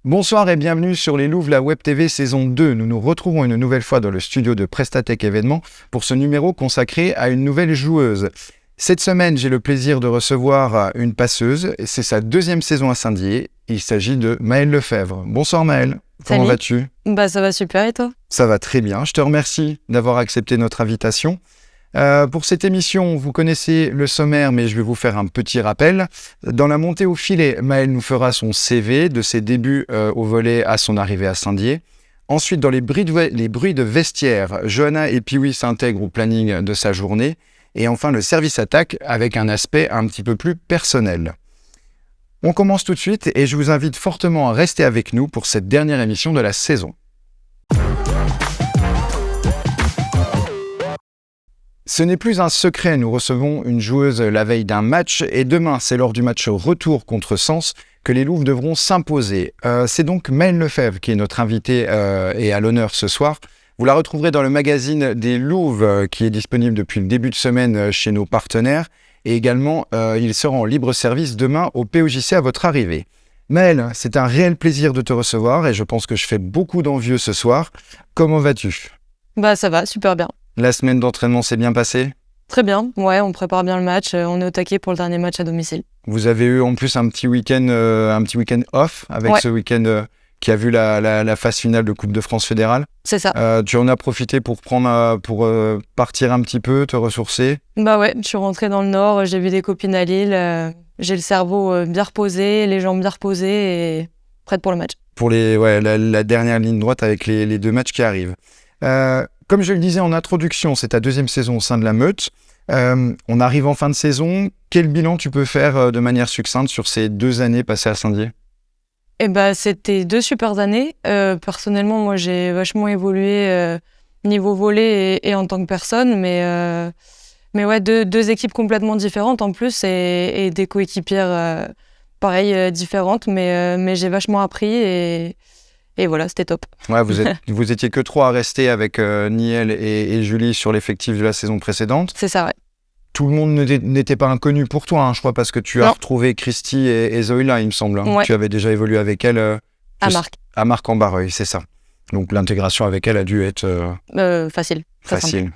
Bonsoir et bienvenue sur les Louves, la Web TV saison 2. Nous nous retrouvons une nouvelle fois dans le studio de Prestatech Événements pour ce numéro consacré à une nouvelle joueuse. Cette semaine, j'ai le plaisir de recevoir une passeuse et c'est sa deuxième saison à Saint-Dié. Il s'agit de Maëlle Lefebvre. Bonsoir Maëlle, comment vas-tu ? Ça va super et toi ? Ça va très bien, je te remercie d'avoir accepté notre invitation. Pour cette émission, vous connaissez le sommaire, mais je vais vous faire un petit rappel. Dans la montée au filet, Maëlle nous fera son CV, de ses débuts au volley à son arrivée à Saint-Dié. Ensuite, dans les bruits de vestiaire, Johanna et Piwi s'intègrent au planning de sa journée. Et enfin, le service attaque avec un aspect un petit peu plus personnel. On commence tout de suite et je vous invite fortement à rester avec nous pour cette dernière émission de la saison. Ce n'est plus un secret, nous recevons une joueuse la veille d'un match et demain, c'est lors du match retour contre Sens que les Louves devront s'imposer. C'est donc Maëlle Lefebvre qui est notre invitée et à l'honneur ce soir. Vous la retrouverez dans le magazine des Louves qui est disponible depuis le début de semaine chez nos partenaires et également il sera en libre service demain au POJC à votre arrivée. Maëlle, c'est un réel plaisir de te recevoir et je pense que je fais beaucoup d'envieux ce soir. Comment vas-tu ? Ça va, super bien. La semaine d'entraînement s'est bien passée ? Très bien, ouais, on prépare bien le match, on est au taquet pour le dernier match à domicile. Vous avez eu en plus un petit week-end off avec ce week-end qui a vu la phase finale de Coupe de France fédérale. C'est ça. Tu en as profité pour partir un petit peu, te ressourcer ? Ouais, je suis rentrée dans le Nord, j'ai vu des copines à Lille, j'ai le cerveau bien reposé, les jambes bien reposées et prête pour le match. Pour la dernière ligne droite avec les deux matchs qui arrivent. Comme je le disais en introduction, c'est ta deuxième saison au sein de la Meute. On arrive en fin de saison. Quel bilan tu peux faire de manière succincte sur ces 2 années passées à Saint-Dié ? C'était 2 super années. Personnellement, moi, j'ai vachement évolué niveau volley et en tant que personne. Mais ouais, deux équipes complètement différentes en plus et des coéquipières pareil différentes. Mais j'ai vachement appris et voilà, c'était top. Ouais, vous étiez que 3 à rester avec Niel et Julie sur l'effectif de la saison précédente. C'est ça, ouais. Tout le monde n'était pas inconnu pour toi, je crois, parce que tu as retrouvé Christy et Zoïla, il me semble. Ouais. Tu avais déjà évolué avec elle à Marc. À Marc-en-Barreuil, c'est ça. Donc l'intégration avec elle a dû être facile. Facile.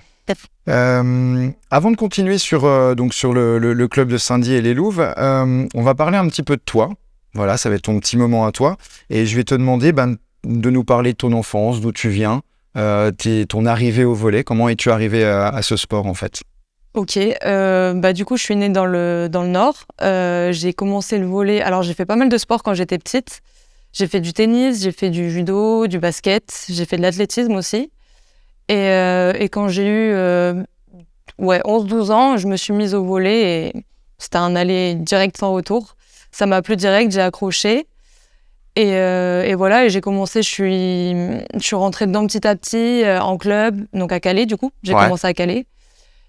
Avant de continuer sur le club de Saint-Dié et les Louves, on va parler un petit peu de toi. Voilà, ça va être ton petit moment à toi. Et je vais te demander de nous parler de ton enfance, d'où tu viens, ton arrivée au volley. Comment es-tu arrivé à ce sport en fait ? Ok, du coup je suis née dans le Nord, j'ai commencé le volley, alors j'ai fait pas mal de sports quand j'étais petite, j'ai fait du tennis, j'ai fait du judo, du basket, j'ai fait de l'athlétisme aussi, et quand j'ai eu 11-12 ans, je me suis mise au volley et c'était un aller direct sans retour, ça m'a plu direct, j'ai accroché, et voilà, et j'ai commencé, je suis rentrée dedans petit à petit en club, donc à Calais du coup, j'ai commencé à Calais.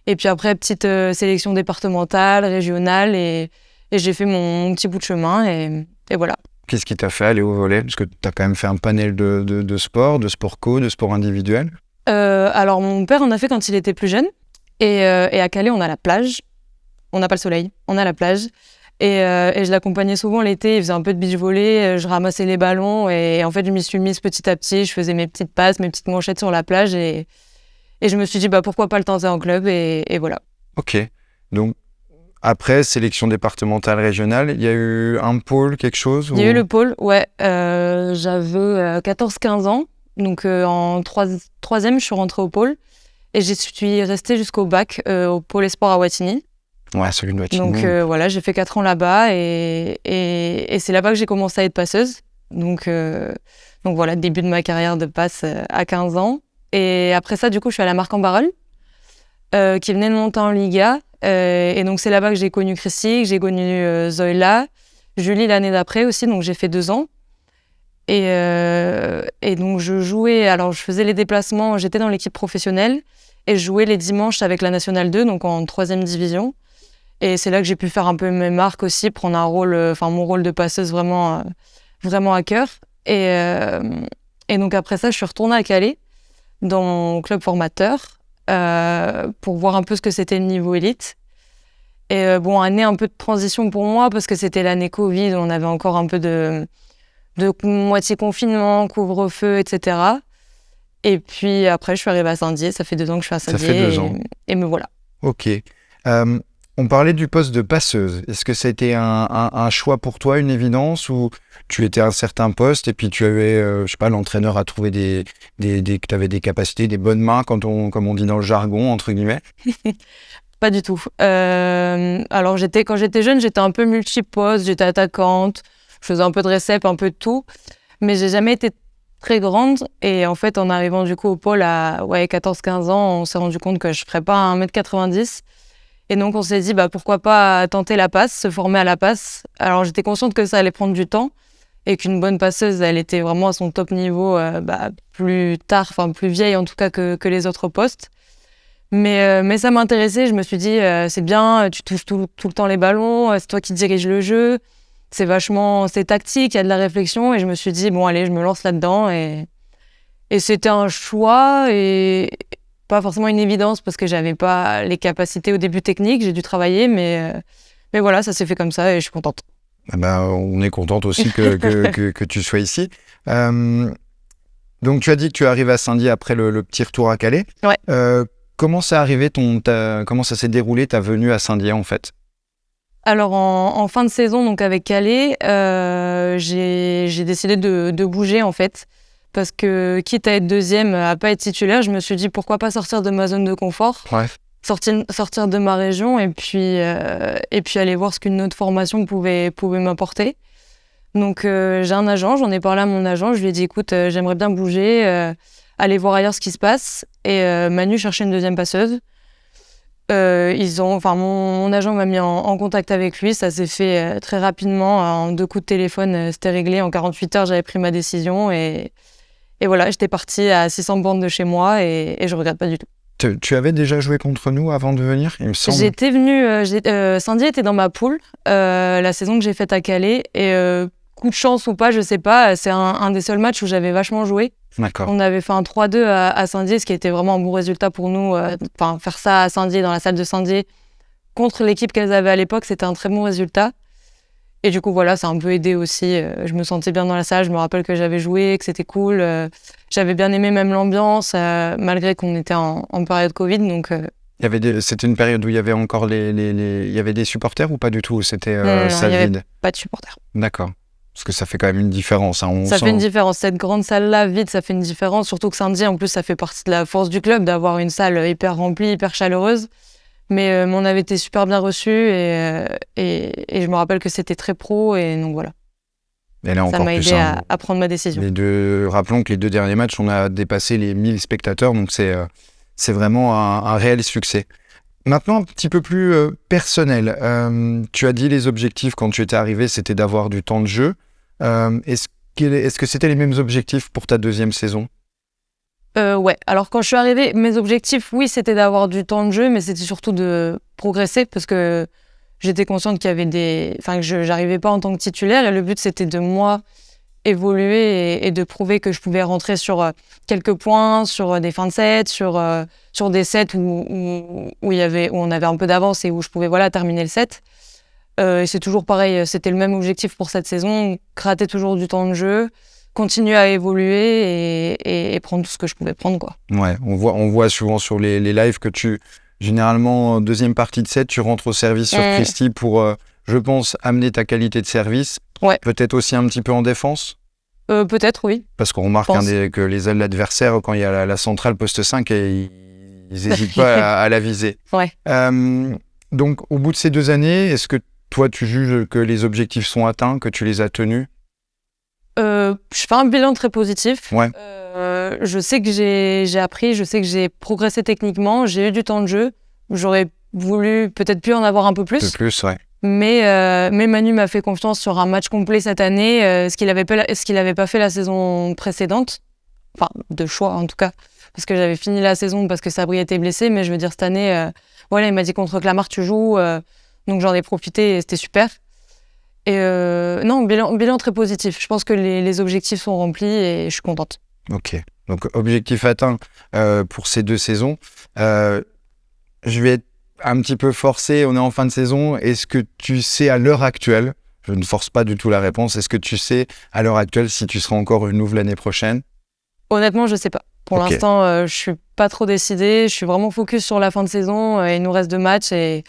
Et puis après, petite sélection départementale, régionale, et j'ai fait mon petit bout de chemin, et voilà. Qu'est-ce qui t'a fait aller au volley ? Parce que tu as quand même fait un panel de sports, de sport co, de sport individuel. Alors, mon père en a fait quand il était plus jeune, et à Calais, on a la plage. On n'a pas le soleil, on a la plage. Et je l'accompagnais souvent l'été, il faisait un peu de beach volley, je ramassais les ballons, et en fait, je m'y suis mise petit à petit, je faisais mes petites passes, mes petites manchettes sur la plage, et je me suis dit, pourquoi pas le tenter en club, et voilà. Ok. Donc, après, sélection départementale, régionale, il y a eu un pôle, quelque chose Il y a eu le pôle, ouais. J'avais 14-15 ans. Donc, en troisième, je suis rentrée au pôle. Et je suis restée jusqu'au bac au pôle Espoir à Wattignies. Ouais, celui de Wattignies. Donc, voilà, j'ai fait 4 ans là-bas. Et c'est là-bas que j'ai commencé à être passeuse. Donc voilà, début de ma carrière de passe à 15 ans. Et après ça, du coup, je suis allée à Marc-en-Barreuil, qui venait de monter en Liga. Et donc, c'est là-bas que j'ai connu Christy, que j'ai connu Zoïla, Julie l'année d'après aussi, donc j'ai fait 2 ans. Et donc, je jouais, alors je faisais les déplacements, j'étais dans l'équipe professionnelle, et je jouais les dimanches avec la Nationale 2, donc en 3e division. Et c'est là que j'ai pu faire un peu mes marques aussi, prendre mon rôle de passeuse vraiment à cœur. Et donc, après ça, je suis retournée à Calais, dans mon club formateur, pour voir un peu ce que c'était le niveau élite. Et année un peu de transition pour moi, parce que c'était l'année Covid, on avait encore un peu de de moitié confinement, couvre-feu, etc. Et puis après, je suis arrivée à Saint-Dié. Ça fait 2 ans que je suis à Saint-Dié. Ça fait 2 ans. Et me voilà. Ok. On parlait du poste de passeuse. Est-ce que ça a été un choix pour toi, une évidence, ou tu étais à un certain poste et puis tu avais, je sais pas, l'entraîneur a trouvé que tu avais des capacités, des bonnes mains, comme on dit dans le jargon, entre guillemets? Pas du tout. Alors, quand j'étais jeune, j'étais un peu multiposte, j'étais attaquante, je faisais un peu de récep, un peu de tout, mais j'ai jamais été très grande. Et en fait, en arrivant du coup au pôle à 14-15 ans, on s'est rendu compte que je ferais pas 1m90. Et donc, on s'est dit, pourquoi pas tenter la passe, se former à la passe. Alors, j'étais consciente que ça allait prendre du temps et qu'une bonne passeuse, elle était vraiment à son top niveau plus tard, enfin plus vieille en tout cas que les autres postes. Mais ça m'intéressait, je me suis dit, c'est bien, tu touches tout le temps les ballons, c'est toi qui diriges le jeu, c'est tactique, il y a de la réflexion, et je me suis dit, bon allez, je me lance là-dedans, et c'était un choix, et pas forcément une évidence, parce que j'avais pas les capacités au début techniques, j'ai dû travailler, mais voilà, ça s'est fait comme ça, et je suis contente. On est contente aussi que tu sois ici. Donc tu as dit que tu arrives à Saint-Dié après le petit retour à Calais. Ouais. Comment ça s'est déroulé ta venue à Saint-Dié en fait? Alors en fin de saison, donc avec Calais, j'ai décidé de bouger en fait, parce que quitte à être deuxième, à pas être titulaire, je me suis dit pourquoi pas sortir de ma zone de confort, Ouais. sortir de ma région et puis aller voir ce qu'une autre formation pouvait m'apporter. Donc j'ai un agent, j'en ai parlé à mon agent, je lui ai dit écoute, j'aimerais bien bouger, aller voir ailleurs ce qui se passe. Et Manu cherchait une deuxième passeuse. Mon agent m'a mis en contact avec lui, ça s'est fait très rapidement, en 2 coups de téléphone, c'était réglé. En 48 heures, j'avais pris ma décision et voilà, j'étais partie à 600 bornes de chez moi et je regrette pas du tout. Tu avais déjà joué contre nous avant de venir, il me semble? J'étais venue, Saint-Dié était dans ma poule, la saison que j'ai faite à Calais, et coup de chance ou pas, je sais pas, c'est un des seuls matchs où j'avais vachement joué. D'accord. On avait fait un 3-2 à Saint-Dié, ce qui était vraiment un bon résultat pour nous. Faire ça à Saint-Dié, dans la salle de Saint-Dié, contre l'équipe qu'elles avaient à l'époque, c'était un très bon résultat. Et du coup, voilà, ça a un peu aidé aussi. Je me sentais bien dans la salle, je me rappelle que j'avais joué, que c'était cool. J'avais bien aimé même l'ambiance, malgré qu'on était en période Covid. Donc, c'était une période où il y avait encore il y avait des supporters ou pas du tout? C'était salle vide? Il n'y avait pas de supporters. D'accord. Parce que ça fait quand même une différence. Hein. Ça fait une différence. Cette grande salle-là, vide, ça fait une différence. Surtout que Saint-Dié, en plus, ça fait partie de la force du club, d'avoir une salle hyper remplie, hyper chaleureuse. Mais on avait été super bien reçus et je me rappelle que c'était très pro. Et donc voilà. Et là, ça m'a aidé à prendre ma décision. Rappelons que les 2 derniers matchs, on a dépassé les 1000 spectateurs. Donc c'est vraiment un réel succès. Maintenant, un petit peu plus personnel. Tu as dit les objectifs quand tu étais arrivé, c'était d'avoir du temps de jeu. Est-ce que c'était les mêmes objectifs pour ta 2e saison? Ouais. Alors quand je suis arrivée, mes objectifs, oui, c'était d'avoir du temps de jeu, mais c'était surtout de progresser, parce que j'étais consciente qu'il y avait que j'arrivais pas en tant que titulaire, et le but c'était de moi évoluer et de prouver que je pouvais rentrer sur quelques points, sur des fins de set, sur des sets où on avait un peu d'avance et où je pouvais terminer le set. Et c'est toujours pareil, c'était le même objectif pour cette saison, gratter toujours du temps de jeu, continuer à évoluer et prendre tout ce que je pouvais prendre, quoi. Ouais, on voit souvent sur les lives que généralement, en 2e partie de set, tu rentres au service sur Christy pour, je pense, amener ta qualité de service. Ouais. Peut-être aussi un petit peu en défense? Peut-être, oui. Parce qu'on remarque que les ailes adversaires, quand il y a la centrale poste 5, ils n'hésitent pas à la viser. Ouais. Donc, au bout de ces 2 années, est-ce que toi, tu juges que les objectifs sont atteints, que tu les as tenus? Je fais un bilan très positif. Ouais. Je sais que j'ai appris, je sais que j'ai progressé techniquement, j'ai eu du temps de jeu. J'aurais voulu peut-être pu en avoir un peu plus. Un peu plus, ouais. Mais Manu m'a fait confiance sur un match complet cette année, ce qu'il avait pas fait la saison précédente. Enfin, de choix en tout cas, parce que j'avais fini la saison parce que Sabri était blessé, mais je veux dire, cette année, il m'a dit contre Clamart tu joues, donc j'en ai profité et c'était super. Et non, bilan très positif. Je pense que les objectifs sont remplis et je suis contente. Ok, donc objectif atteint pour ces 2 saisons. Je vais être un petit peu forcé, on est en fin de saison. Est-ce que tu sais à l'heure actuelle, Je ne force pas du tout la réponse. Est-ce que tu sais, à l'heure actuelle, si tu seras encore une louve l'année prochaine? Honnêtement, je sais pas. Pour Ok. l'instant, je suis pas trop décidée. Je suis vraiment focus sur la fin de saison. Il nous reste 2 matchs et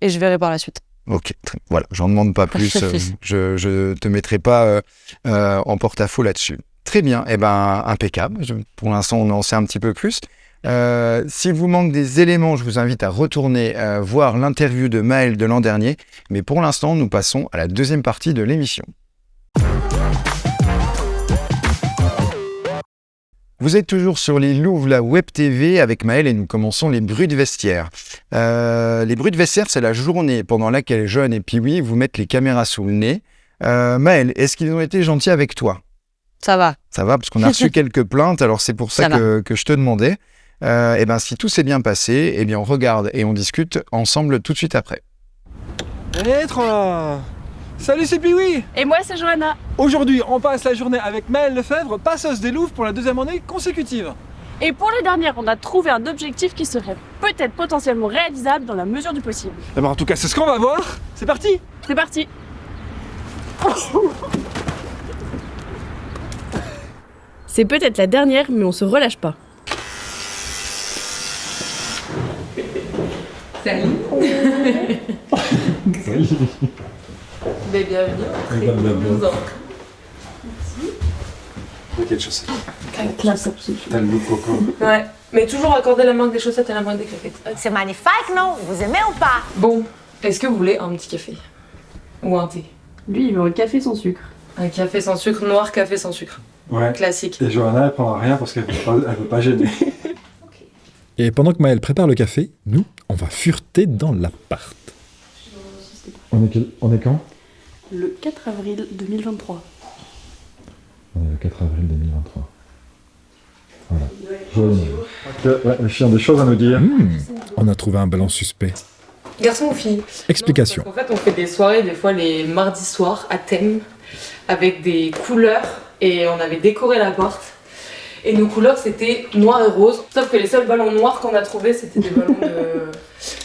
je verrai par la suite. Ok, voilà, j'en demande pas plus. Je te mettrai pas en porte-à-faux là-dessus. Très bien, eh ben impeccable. Pour l'instant, on en sait un petit peu plus. S'il vous manque des éléments, je vous invite à retourner voir l'interview de Maëlle de l'an dernier. Mais pour l'instant, nous passons à la deuxième partie de l'émission. Vous êtes toujours sur les Louves, la Web TV avec Maëlle et nous commençons les bruits de vestiaire. Les bruits de vestiaire, c'est la journée pendant laquelle Johan et Pee-wee vous mettent les caméras sous le nez. Maëlle, est-ce qu'ils ont été gentils avec toi? Ça va. Ça va, parce qu'on a reçu quelques plaintes, alors c'est pour ça que je te demandais. Eh ben, si tout s'est bien passé, eh bien, on regarde et on discute ensemble tout de suite après. Et 3. Salut, c'est Pee-wee. Et moi, c'est Johanna. Aujourd'hui, on passe la journée avec Maëlle Lefebvre, passeuse des Louves pour la 2e année consécutive. Et pour les dernières, on a trouvé un objectif qui serait peut-être potentiellement réalisable dans la mesure du possible. Eh ben, en tout cas, c'est ce qu'on va voir. C'est parti. C'est parti. C'est peut-être la dernière, mais on se relâche pas. Salut. Bienvenue. Quelle chaussette? Classe absolue. T'as le look coco. Ouais, mais toujours accorder la marque des chaussettes à la marque des claquettes. C'est magnifique, non? Vous aimez ou pas? Bon, est-ce que vous voulez un petit café? Ou un thé? Lui, il veut un café sans sucre. Un café sans sucre, noir café sans sucre. Ouais. Classique. Et Johanna, elle prendra rien parce qu'elle veut pas gêner. Et pendant que Maëlle prépare le café, nous, on va fureter dans l'appart. On est quand? Le 4 avril 2023. On est le 4 avril 2023. Voilà. Ouais, le chien a des choses à nous dire. On a trouvé un ballon suspect. Garçon ou fille? Explication. En fait, on fait des soirées, des fois les mardis soirs, à thème, avec des couleurs, et on avait décoré la porte. Et nos couleurs, c'était noir et rose. Sauf que les seuls ballons noirs qu'on a trouvés, c'était des ballons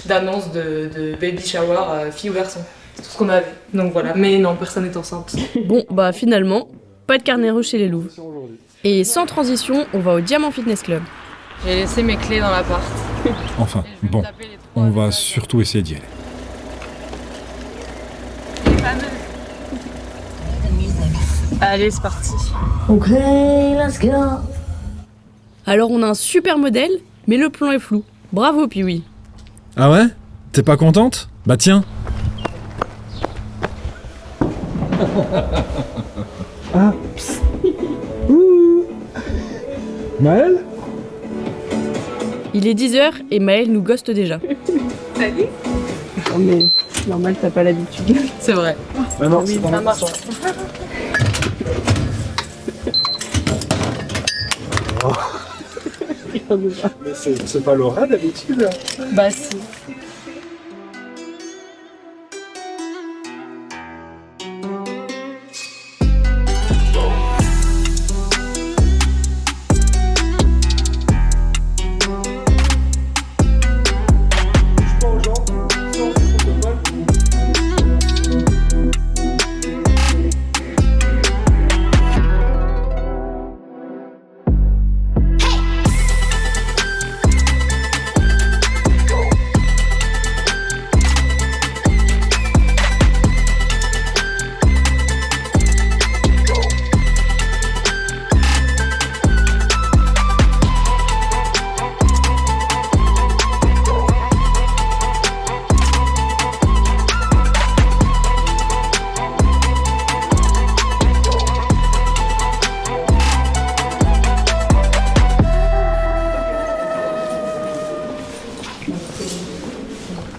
d'annonce de baby shower, fille ou garçon. C'est tout ce qu'on avait. Donc voilà, mais non, personne n'est enceinte. Bon, bah finalement, pas de carnet rouge chez les Louves. Et sans transition, on va au Diamant Fitness Club. J'ai laissé mes clés dans l'appart. Enfin, bon, on va surtout essayer d'y aller. Allez, c'est parti. Ok, let's go. Alors on a un super modèle, mais le plan est flou. Bravo, Pee-wee. Ah ouais? T'es pas contente? Bah tiens. Ah, psst. Ouh. Maëlle? Il est 10h et Maëlle nous ghoste déjà. Salut. Non mais, normal, t'as pas l'habitude. C'est vrai. Ah non, Oui, c'est pas Ça marche. Mais c'est pas Laura d'habitude. Bah si.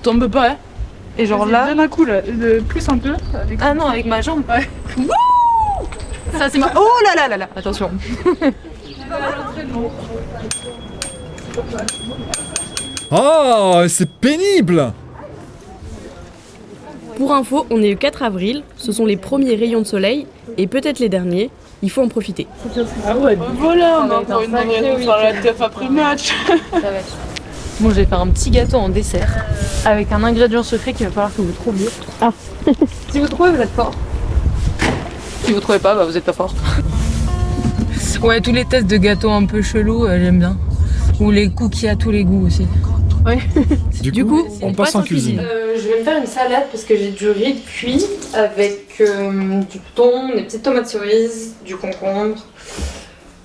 Tombe pas, hein. Et genre là. Donne un coup là, plus un peu. Avec... Ah non, avec ma jambe. Ouais. Ça c'est ma. Oh là là là là. Attention. Oh, c'est pénible! Pour info, on est le 4 avril, ce sont les premiers rayons de soleil, et peut-être les derniers, il faut en profiter. Ah ouais, voilà, on va a encore encore une une bonne raison de faire la teuf après le match. Bon, je vais faire un petit gâteau en dessert avec un ingrédient secret qu'il va falloir que vous trouviez. Ah. Si vous trouvez, vous êtes fort. Si vous trouvez pas, bah vous êtes pas fort. Ouais, tous les tests de gâteaux un peu chelous, j'aime bien. Ou les cookies à tous les goûts aussi. Ouais. Du coup, on passe en cuisine. Je vais me faire une salade parce que j'ai du riz cuit avec du thon, des petites tomates cerises, du concombre,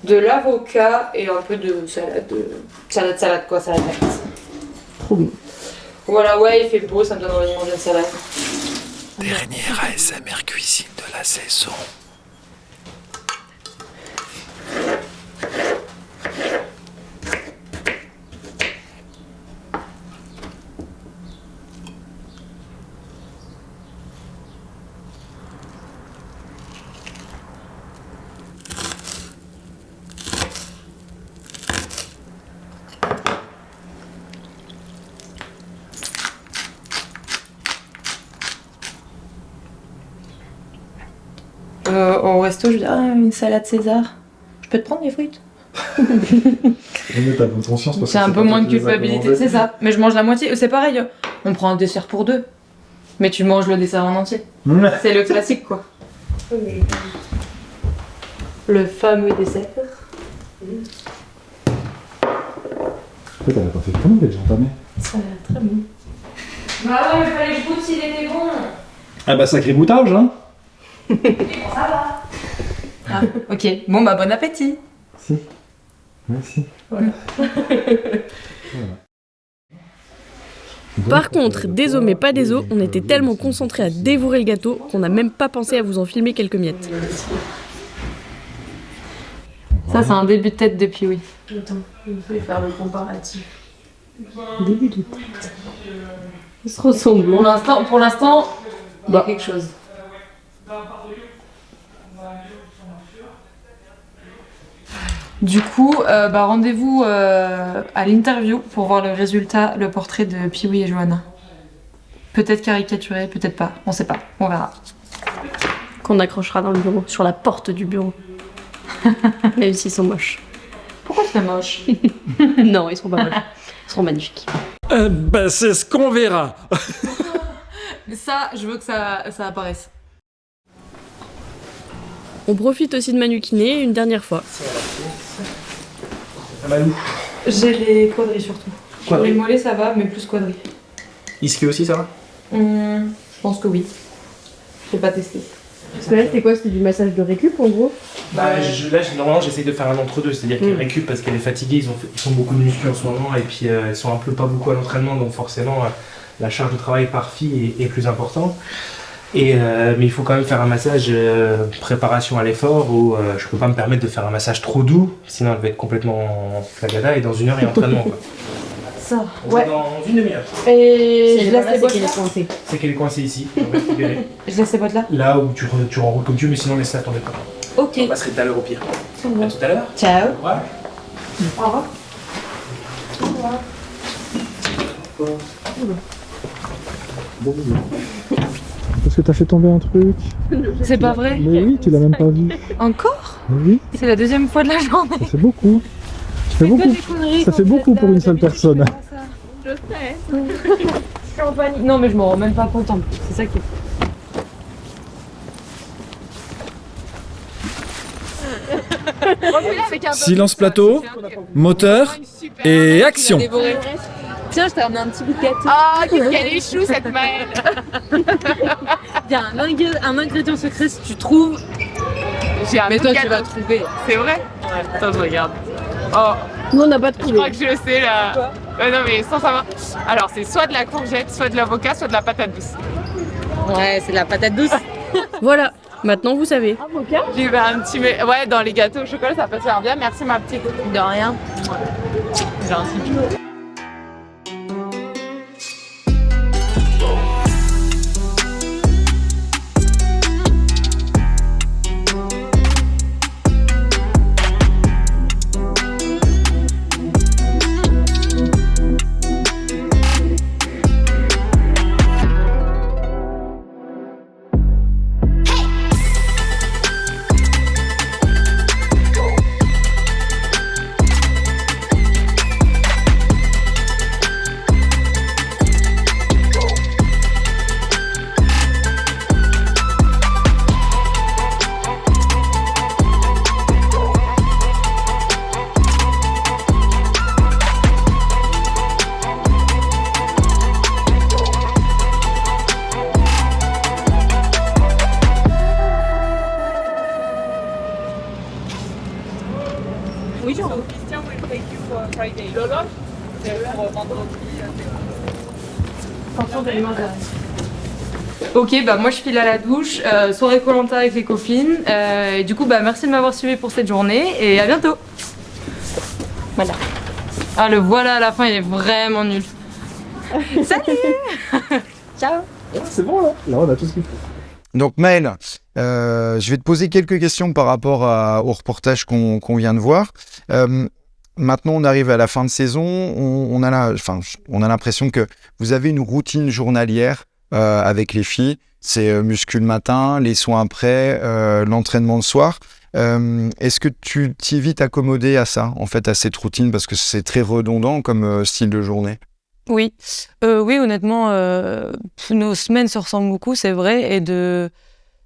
de l'avocat et un peu de salade. Salade quoi, salade verte. Trop bon. Voilà, ouais, il fait beau, ça me donne envie de manger une salade. Dernière ASMR cuisine de la saison. Au resto, je dis une salade César. Je peux te prendre des frites? T'as bonne conscience parce que C'est un peu moins de toi qui les as culpabilité, commandées. c'est ça. Mais je mange la moitié. C'est pareil, on prend un dessert pour deux. Mais tu manges le dessert en entier. C'est le classique quoi. Le fameux dessert. T'avais pas fait comment déjà entamé? Ça a l'air très bon. Bah ouais, mais fallait que je goûte s'il était bon. Ah bah sacré boutage hein. Ça va. Ah, ok, bon bah bon appétit. Si. Merci. Par contre, des os mais pas des os, on était tellement concentrés à dévorer le gâteau qu'on n'a même pas pensé à vous en filmer quelques miettes. Ça, c'est un début de tête depuis, oui. Attends, je vais faire le comparatif. Début de tête. Ils se ressemblent. Pour l'instant, il y a quelque chose. Du coup, rendez-vous à l'interview pour voir le résultat, le portrait de Pee-wee et Johanna. Peut-être caricaturé, peut-être pas, on sait pas, on verra. Qu'on accrochera dans le bureau, sur la porte du bureau. Même s'ils sont moches. Pourquoi c'est moche? Non, ils seront pas moches. Ils seront magnifiques. Bah c'est ce qu'on verra. Ça, je veux que ça apparaisse. On profite aussi de Manu Kiné une dernière fois. J'ai les quadrilles surtout. Pour les mollets ça va, mais plus quadrilles. Iski aussi ça va? Je pense que oui. J'ai pas testé. Parce que là, c'était quoi? C'était du massage de récup en gros? Normalement j'essaye de faire un entre-deux, c'est-à-dire qu'elle récup parce qu'elle est fatiguée, ils font beaucoup de muscu en ce moment et puis elles sont un peu pas beaucoup à l'entraînement, donc forcément la charge de travail par fille est plus importante. Mais il faut quand même faire un massage préparation à l'effort où je peux pas me permettre de faire un massage trop doux, sinon elle va être complètement flagada et dans 1 heure il y a entraînement. Quoi. Ça, ouais. Dans 1 demi-heure. Et je laisse les bottes là. C'est qu'elle est coincée ici, on va récupérer. Je laisse les bottes là. Là où tu renroules comme tu veux, mais sinon laisse ça à ton départ. Ok. On passerait tout à l'heure au pire. C'est bon. À tout à l'heure. Ciao. Ouais. Au revoir. Au revoir. Parce que t'as fait tomber un truc. C'est pas vrai? Mais oui, tu l'as même pas vu. Encore? Mais oui, C'est la deuxième fois de la journée. ça fait beaucoup. Ça fait beaucoup, ça fait beaucoup pour une seule personne. Je sais. Je suis en panique. Non mais je m'en rends même pas compte. C'est ça qui est... Silence plateau, moteur et action. Tiens, je t'ai ramené un petit bout de gâteau. Ah, qu'est-ce qu'elle est chou cette Maëlle. Il y a un ingrédient secret si tu trouves. J'ai un Mais bout toi, de tu vas gâteau. trouver. C'est vrai? Ouais, attends, je regarde. Oh, Nous, on n'a pas je trouvé. crois que je le sais là. Non mais sans savoir. Alors c'est soit de la courgette, soit de l'avocat, soit de la patate douce. Ouais, c'est de la patate douce. Voilà, maintenant vous savez. J'ai eu un petit... Ouais, dans les gâteaux au chocolat, ça peut se faire bien. Merci ma petite. De rien. Gentil. Ok, bah moi je file à la douche, soirée Koh-Lanta avec les copines. Et du coup, bah merci de m'avoir suivi pour cette journée et à bientôt. Voilà. Ah, le voilà à la fin, il est vraiment nul. Salut. Ciao. C'est bon là. Là, on a tout ce qu'il faut. Donc Maëlle, je vais te poser quelques questions par rapport au reportage qu'on vient de voir. Maintenant, on arrive à la fin de saison. On a l'impression que vous avez une routine journalière avec les filles. C'est muscu le matin, les soins après, l'entraînement le soir. Est-ce que tu t'y vite accommodé à ça, en fait, à cette routine, parce que c'est très redondant comme style de journée? Oui, oui, honnêtement, nos semaines se ressemblent beaucoup, c'est vrai, et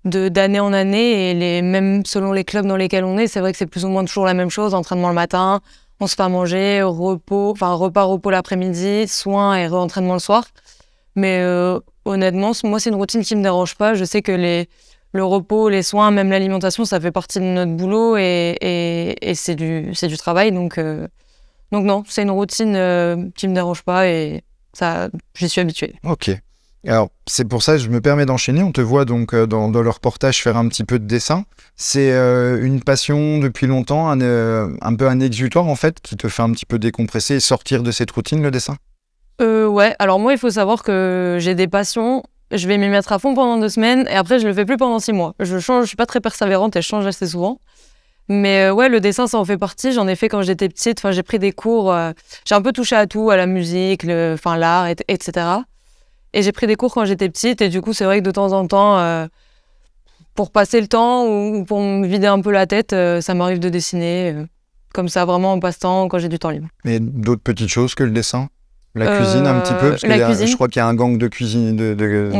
d'année en année, et même selon les clubs dans lesquels on est, c'est vrai que c'est plus ou moins toujours la même chose, entraînement le matin, on se fait à manger, repas l'après-midi, soins et re-entraînement le soir. Mais honnêtement, moi, c'est une routine qui me dérange pas. Je sais que le repos, les soins, même l'alimentation, ça fait partie de notre boulot et c'est du travail. Donc non, c'est une routine qui me dérange pas et ça, j'y suis habituée. Ok. Alors, c'est pour ça que je me permets d'enchaîner. On te voit donc dans le reportage faire un petit peu de dessin. C'est une passion depuis longtemps, un peu un exutoire en fait, qui te fait un petit peu décompresser et sortir de cette routine, le dessin? Ouais, alors moi, il faut savoir que j'ai des passions. Je vais m'y mettre à fond pendant 2 semaines et après, je le fais plus pendant 6 mois. Je suis pas très persévérante et je change assez souvent. Mais ouais, le dessin, ça en fait partie. J'en ai fait quand j'étais petite. Enfin, j'ai pris des cours. J'ai un peu touché à tout, à la musique, l'art, etc. Et j'ai pris des cours quand j'étais petite. Et du coup, c'est vrai que de temps en temps, pour passer le temps ou pour me vider un peu la tête, ça m'arrive de dessiner. Comme ça, vraiment en passe-temps, quand j'ai du temps libre. Et d'autres petites choses que le dessin? La cuisine un petit peu? Parce que cuisine. Je crois qu'il y a un gang de cuisine.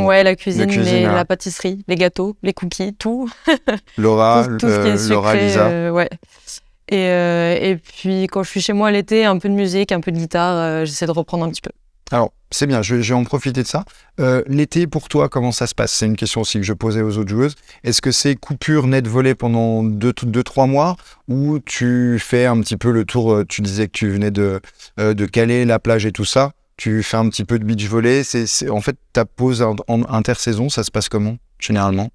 Ouais, la cuisine, hein. la pâtisserie, les gâteaux, les cookies, tout. Laura, tout ce qui est sucré, Laura, Lisa. Ouais. Et puis, quand je suis chez moi l'été, un peu de musique, un peu de guitare, j'essaie de reprendre un petit peu. Alors, c'est bien, je vais en profiter de ça. L'été, pour toi, comment ça se passe? C'est une question aussi que je posais aux autres joueuses. Est-ce que c'est coupure net volée pendant 2-3 mois ou tu fais un petit peu le tour? Tu disais que tu venais de Calais, la plage et tout ça. Tu fais un petit peu de beach volley. En fait, ta pause en intersaison, ça se passe comment, généralement?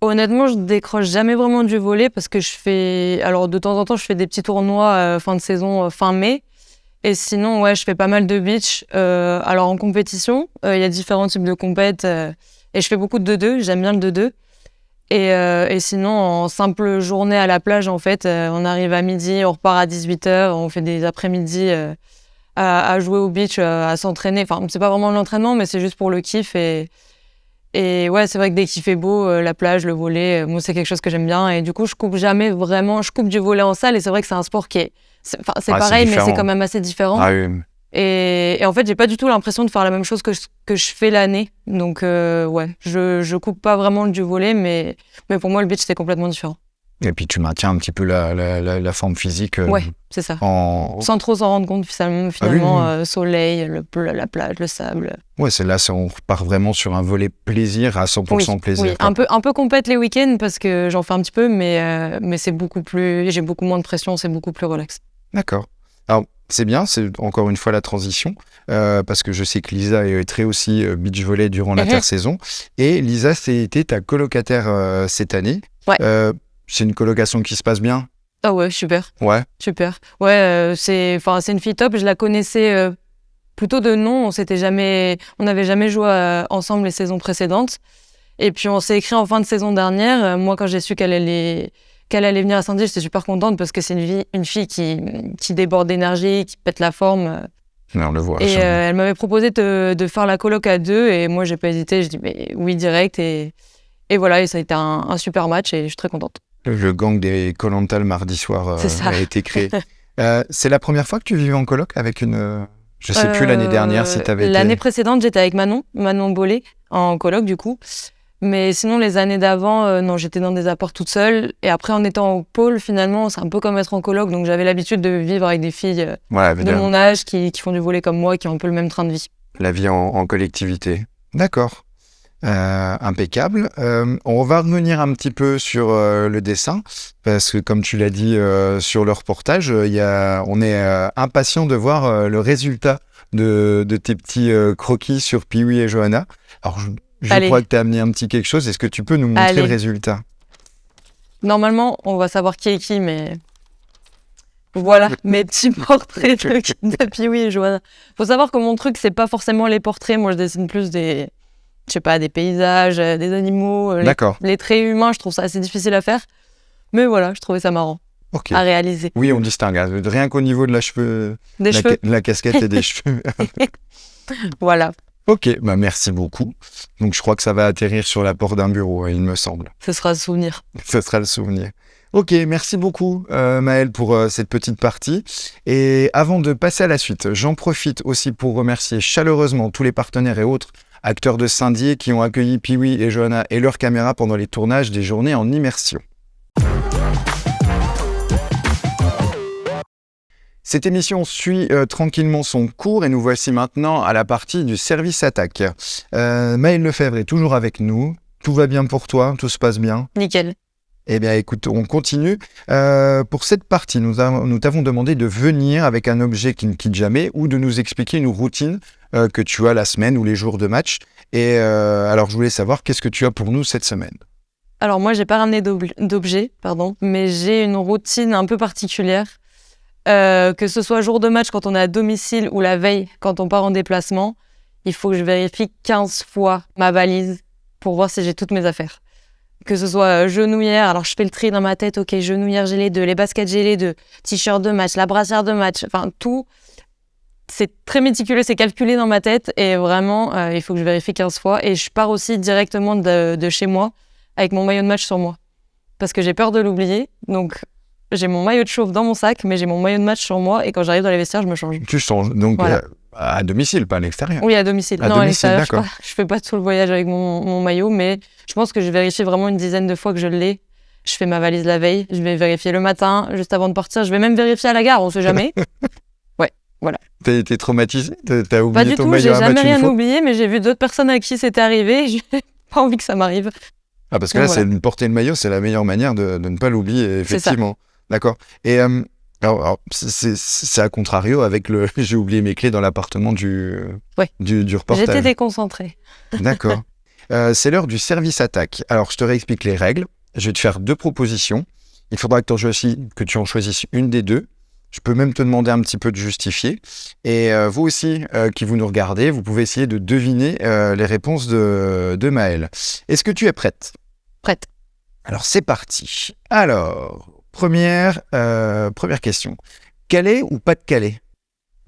Honnêtement, je décroche jamais vraiment du volley parce que alors de temps en temps, je fais des petits tournois fin de saison, fin mai. Et sinon, ouais, je fais pas mal de beach. Alors en compétition, il y a différents types de compètes et je fais beaucoup de 2-2. J'aime bien le 2-2. Et sinon, en simple journée à la plage, en fait, on arrive à midi, on repart à 18h, on fait des après-midi à jouer au beach, à s'entraîner. Enfin, c'est pas vraiment l'entraînement, mais c'est juste pour le kiff. Et ouais, c'est vrai que dès qu'il fait beau, la plage, le volley, moi, c'est quelque chose que j'aime bien. Et du coup, je coupe jamais vraiment. Je coupe du volley en salle et c'est vrai que c'est un sport qui est... C'est pareil, mais c'est quand même assez différent. Ah oui. Et en fait, j'ai pas du tout l'impression de faire la même chose que je fais l'année. Donc, ouais, je coupe pas vraiment du volley, mais pour moi, le beach, c'est complètement différent. Et puis, tu maintiens un petit peu la forme physique. Ouais, c'est ça. Sans trop s'en rendre compte, finalement, oui. Soleil, la plage, le sable. Ouais, on repart vraiment sur un volley plaisir à 100% plaisir. Oui, un peu compète les week-ends parce que j'en fais un petit peu, mais c'est beaucoup plus... J'ai beaucoup moins de pression, c'est beaucoup plus relax. D'accord. Alors, c'est bien, c'est encore une fois la transition, parce que je sais que Lisa est très aussi beach volley durant l'intersaison. Et Lisa, c'était ta colocataire cette année. Ouais. C'est une colocation qui se passe bien? Ah ouais, super. Ouais. Super. Ouais, c'est une fille top. Je la connaissais plutôt de nom. On n'avait jamais joué ensemble les saisons précédentes. Et puis on s'est écrit en fin de saison dernière. Moi, quand j'ai su qu'elle allait venir à Saint-Dié, j'étais super contente parce que c'est une fille qui déborde d'énergie, qui pète la forme. Ouais, on le voit. Et elle m'avait proposé de faire la coloc à 2 et moi, j'ai pas hésité. Je dis mais oui direct et voilà. Et ça a été un super match et je suis très contente. Le gang des Koh-Lanta le mardi soir a été créé. C'est la première fois que tu vivais en coloc avec une... Je sais plus l'année dernière si tu avais été... L'année précédente, j'étais avec Manon Bollet en coloc du coup. Mais sinon, les années d'avant, non, j'étais dans des apports toute seule. Et après, en étant au pôle, finalement, c'est un peu comme être en coloc. Donc, j'avais l'habitude de vivre avec des filles de mon âge qui font du volley comme moi, qui ont un peu le même train de vie. La vie en collectivité. D'accord. Impeccable. On va revenir un petit peu sur le dessin, parce que comme tu l'as dit sur le reportage, on est impatient de voir le résultat de tes petits croquis sur Pee-wee et Johanna. Alors, je Allez. crois que tu as amené un petit quelque chose. Est-ce que tu peux nous montrer Allez. le résultat? Normalement, on va savoir qui est qui, mais voilà mes petits portraits de Pee-wee et Johanna. Faut savoir que mon truc, c'est pas forcément les portraits. Moi, je dessine plus des paysages, des animaux. D'accord. Les traits humains, je trouve ça assez difficile à faire. Mais voilà, je trouvais ça marrant Ok. à réaliser. Oui, on distingue. Rien qu'au niveau de Des cheveux. la casquette et des cheveux. Voilà, Ok, bah merci beaucoup. Donc je crois que ça va atterrir sur la porte d'un bureau, il me semble. ce sera un souvenir. Ce sera le souvenir. Ok, merci beaucoup Maëlle pour cette petite partie. Et avant de passer à la suite, j'en profite aussi pour remercier chaleureusement tous les partenaires et autres acteurs de Saint-Dié qui ont accueilli Pee-wee et Johanna et leurs caméras pendant les tournages des journées en immersion. Cette émission suit tranquillement son cours et nous voici maintenant à la partie du service attaque. Maëlle Lefebvre est toujours avec nous. Tout va bien pour toi? Tout se passe bien? Nickel. Eh bien, écoute, on continue. Pour cette partie, nous t'avons demandé de venir avec un objet qui ne quitte jamais ou de nous expliquer une routine que tu as la semaine ou les jours de match. Et alors, je voulais savoir, qu'est-ce que tu as pour nous cette semaine? Alors moi, j'ai pas ramené d'objet, mais j'ai une routine un peu particulière. Que ce soit jour de match quand on est à domicile ou la veille quand on part en déplacement, il faut que je vérifie 15 fois ma valise pour voir si j'ai toutes mes affaires. Que ce soit genouillère, alors je fais le tri dans ma tête, ok, genouillère j'ai les deux, les baskets j'ai les deux, t-shirt de match, la brassière de match, enfin tout, c'est très méticuleux, c'est calculé dans ma tête et vraiment, il faut que je vérifie 15 fois. Et je pars aussi directement de chez moi avec mon maillot de match sur moi parce que j'ai peur de l'oublier, donc j'ai mon maillot de chauffe dans mon sac, mais j'ai mon maillot de match sur moi et quand j'arrive dans les vestiaires, je me change. Tu changes, donc Voilà. à domicile, pas à l'extérieur. Oui, à domicile. À non, domicile, à l'extérieur, d'accord. je fais pas tout le voyage avec mon maillot, mais je pense que je vérifie vraiment une dizaine de fois que je l'ai. Je fais ma valise la veille, je vais vérifier le matin, juste avant de partir. Je vais même vérifier à la gare, on sait jamais. Ouais, voilà. T'as été traumatisé? T'as Pas oublié du ton tout, maillot j'ai à match jamais une rien fois? oublié, mais j'ai vu d'autres personnes à qui c'était arrivé. J'ai pas envie que ça m'arrive. Ah, parce que Donc là, voilà. c'est porter le maillot, c'est la meilleure manière de ne pas l'oublier, C'est ça. effectivement. D'accord. Et alors, c'est à contrario avec le j'ai oublié mes clés dans l'appartement du reportage. J'étais déconcentrée. D'accord. C'est l'heure du service attaque. Alors, je te réexplique les règles. Je vais te faire 2 propositions. Il faudra que tu en choisisses une des 2. Je peux même te demander un petit peu de justifier. Et vous aussi, qui vous nous regardez, vous pouvez essayer de deviner les réponses de Maëlle. Est-ce que tu es prête? Prête. Alors, c'est parti. Alors, première question. Calais ou pas de Calais?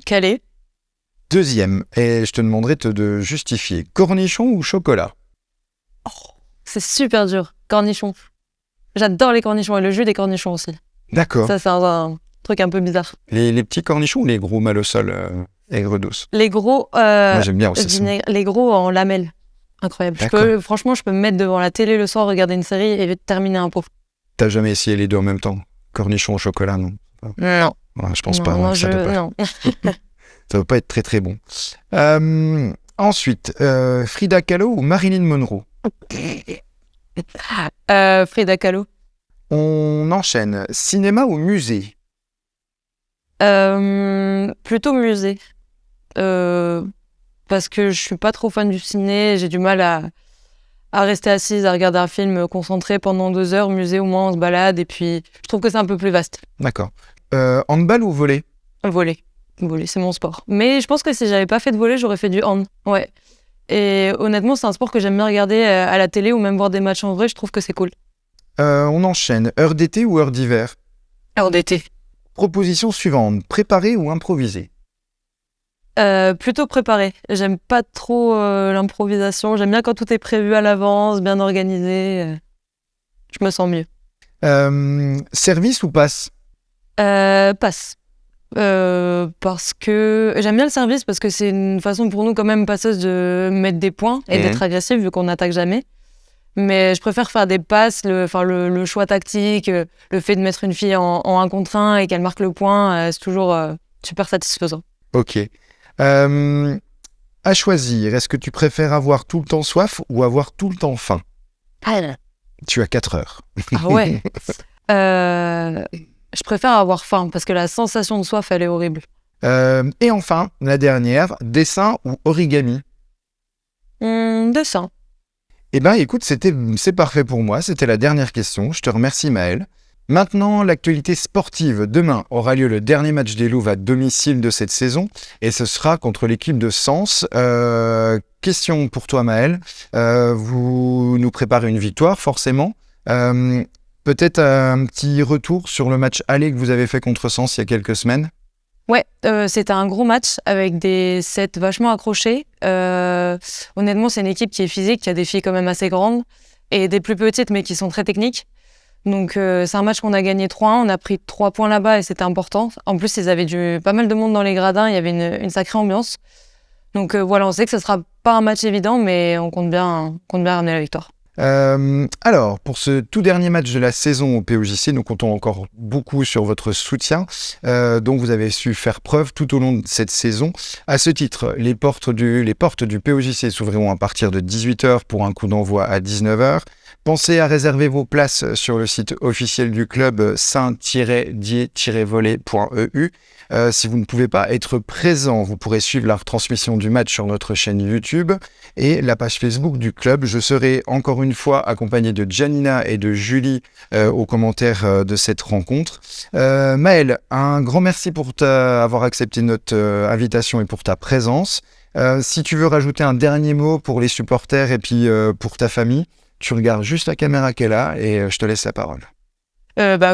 Calais. Deuxième, et je te demanderai de justifier. Cornichon ou chocolat? C'est super dur. Cornichons. J'adore les cornichons et le jus des cornichons aussi. D'accord. Ça, c'est un truc un peu bizarre. Les petits cornichons ou les gros mal au sol aigre douce? Les gros, Moi, j'aime bien aussi ça. les gros en lamelles. Incroyable. Franchement, je peux me mettre devant la télé le soir, regarder une série et terminer un pot. T'as jamais essayé les deux en même temps? Cornichon au chocolat, non? Non. Ouais, je pense Non, pas. non, Ouais, ça doit pas. non. Ça doit pas être très très bon. Ensuite, Frida Kahlo ou Marilyn Monroe? Frida Kahlo. On enchaîne. Cinéma ou musée? Plutôt musée. Parce que je suis pas trop fan du ciné, j'ai du mal à rester assise, à regarder un film concentré pendant 2 heures. Musée, au moins, on se balade et puis je trouve que c'est un peu plus vaste. D'accord. Handball ou volley? Volley. Volley, c'est mon sport. Mais je pense que si j'avais pas fait de volley, j'aurais fait du hand. Ouais. Et honnêtement, c'est un sport que j'aime bien regarder à la télé ou même voir des matchs en vrai, je trouve que c'est cool. On enchaîne. Heure d'été ou heure d'hiver? Heure d'été. Proposition suivante. Préparer ou improviser? Plutôt préparé. J'aime pas trop l'improvisation. J'aime bien quand tout est prévu à l'avance, bien organisé. Je me sens mieux. Service ou passe? Passe. Parce que j'aime bien le service parce que c'est une façon pour nous quand même passeuse de mettre des points et d'être agressif vu qu'on n'attaque jamais. Mais je préfère faire des passes, le choix tactique, le fait de mettre une fille en 1 contre 1 et qu'elle marque le point, c'est toujours super satisfaisant. Ok. À choisir, est-ce que tu préfères avoir tout le temps soif ou avoir tout le temps faim? Tu as 4 heures. Ah ouais. Je préfère avoir faim parce que la sensation de soif, elle est horrible. Et enfin, la dernière, dessin ou origami? Dessin. Eh ben, écoute, c'est parfait pour moi. C'était la dernière question. Je te remercie, Maëlle. Maintenant, l'actualité sportive. Demain aura lieu le dernier match des Louves à domicile de cette saison et ce sera contre l'équipe de Sens. Question pour toi, Maëlle. Vous nous préparez une victoire, forcément. Peut-être un petit retour sur le match aller que vous avez fait contre Sens il y a quelques semaines? Ouais, c'était un gros match avec des sets vachement accrochés. Honnêtement, c'est une équipe qui est physique, qui a des filles quand même assez grandes et des plus petites mais qui sont très techniques. Donc c'est un match qu'on a gagné 3-1, on a pris 3 points là-bas et c'était important. En plus, ils avaient pas mal de monde dans les gradins, il y avait une sacrée ambiance. Donc voilà, on sait que ce sera pas un match évident, mais on compte bien ramener la victoire. Alors, pour ce tout dernier match de la saison au POJC, nous comptons encore beaucoup sur votre soutien, dont vous avez su faire preuve tout au long de cette saison. À ce titre, les portes du POJC s'ouvriront à partir de 18h pour un coup d'envoi à 19h. Pensez à réserver vos places sur le site officiel du club saint-dié-volley.eu. Si vous ne pouvez pas être présent, vous pourrez suivre la retransmission du match sur notre chaîne YouTube et la page Facebook du club. Je serai encore une fois accompagné de Janina et de Julie aux commentaires de cette rencontre. Maëlle, un grand merci pour avoir accepté notre invitation et pour ta présence. Si tu veux rajouter un dernier mot pour les supporters et puis pour ta famille, tu regardes juste la caméra qu'elle a et je te laisse la parole.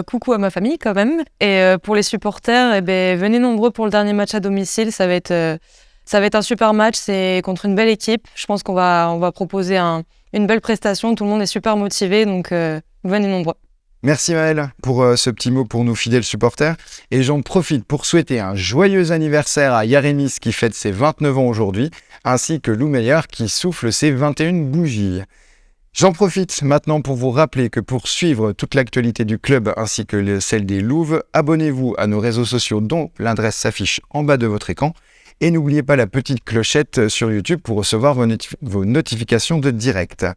Coucou à ma famille quand même. Et pour les supporters, venez nombreux pour le dernier match à domicile. Ça va être un super match. C'est contre une belle équipe. Je pense qu'on va proposer une belle prestation. Tout le monde est super motivé, donc venez nombreux. Merci Maëlle pour ce petit mot pour nos fidèles supporters. Et j'en profite pour souhaiter un joyeux anniversaire à Yaremis qui fête ses 29 ans aujourd'hui, ainsi que Lou Meyer qui souffle ses 21 bougies. J'en profite maintenant pour vous rappeler que pour suivre toute l'actualité du club ainsi que celle des Louves, abonnez-vous à nos réseaux sociaux dont l'adresse s'affiche en bas de votre écran. Et n'oubliez pas la petite clochette sur YouTube pour recevoir vos notifications de direct.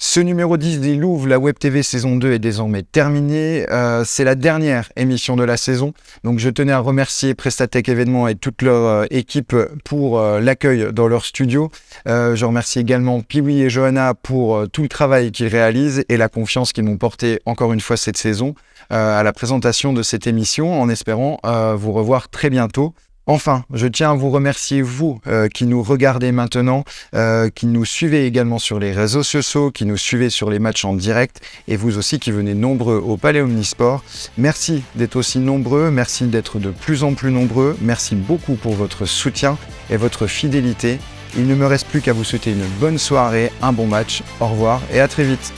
Ce numéro 10 des Louves, la Web TV saison 2 est désormais terminé. C'est la dernière émission de la saison. Donc je tenais à remercier Prestatech Événements et toute leur équipe pour l'accueil dans leur studio. Je remercie également Piwi et Johanna pour tout le travail qu'ils réalisent et la confiance qu'ils m'ont porté encore une fois cette saison à la présentation de cette émission en espérant vous revoir très bientôt. Enfin, je tiens à vous remercier, vous qui nous regardez maintenant, qui nous suivez également sur les réseaux sociaux, qui nous suivez sur les matchs en direct, et vous aussi qui venez nombreux au Palais Omnisport. Merci d'être aussi nombreux, merci d'être de plus en plus nombreux, merci beaucoup pour votre soutien et votre fidélité. Il ne me reste plus qu'à vous souhaiter une bonne soirée, un bon match, au revoir et à très vite.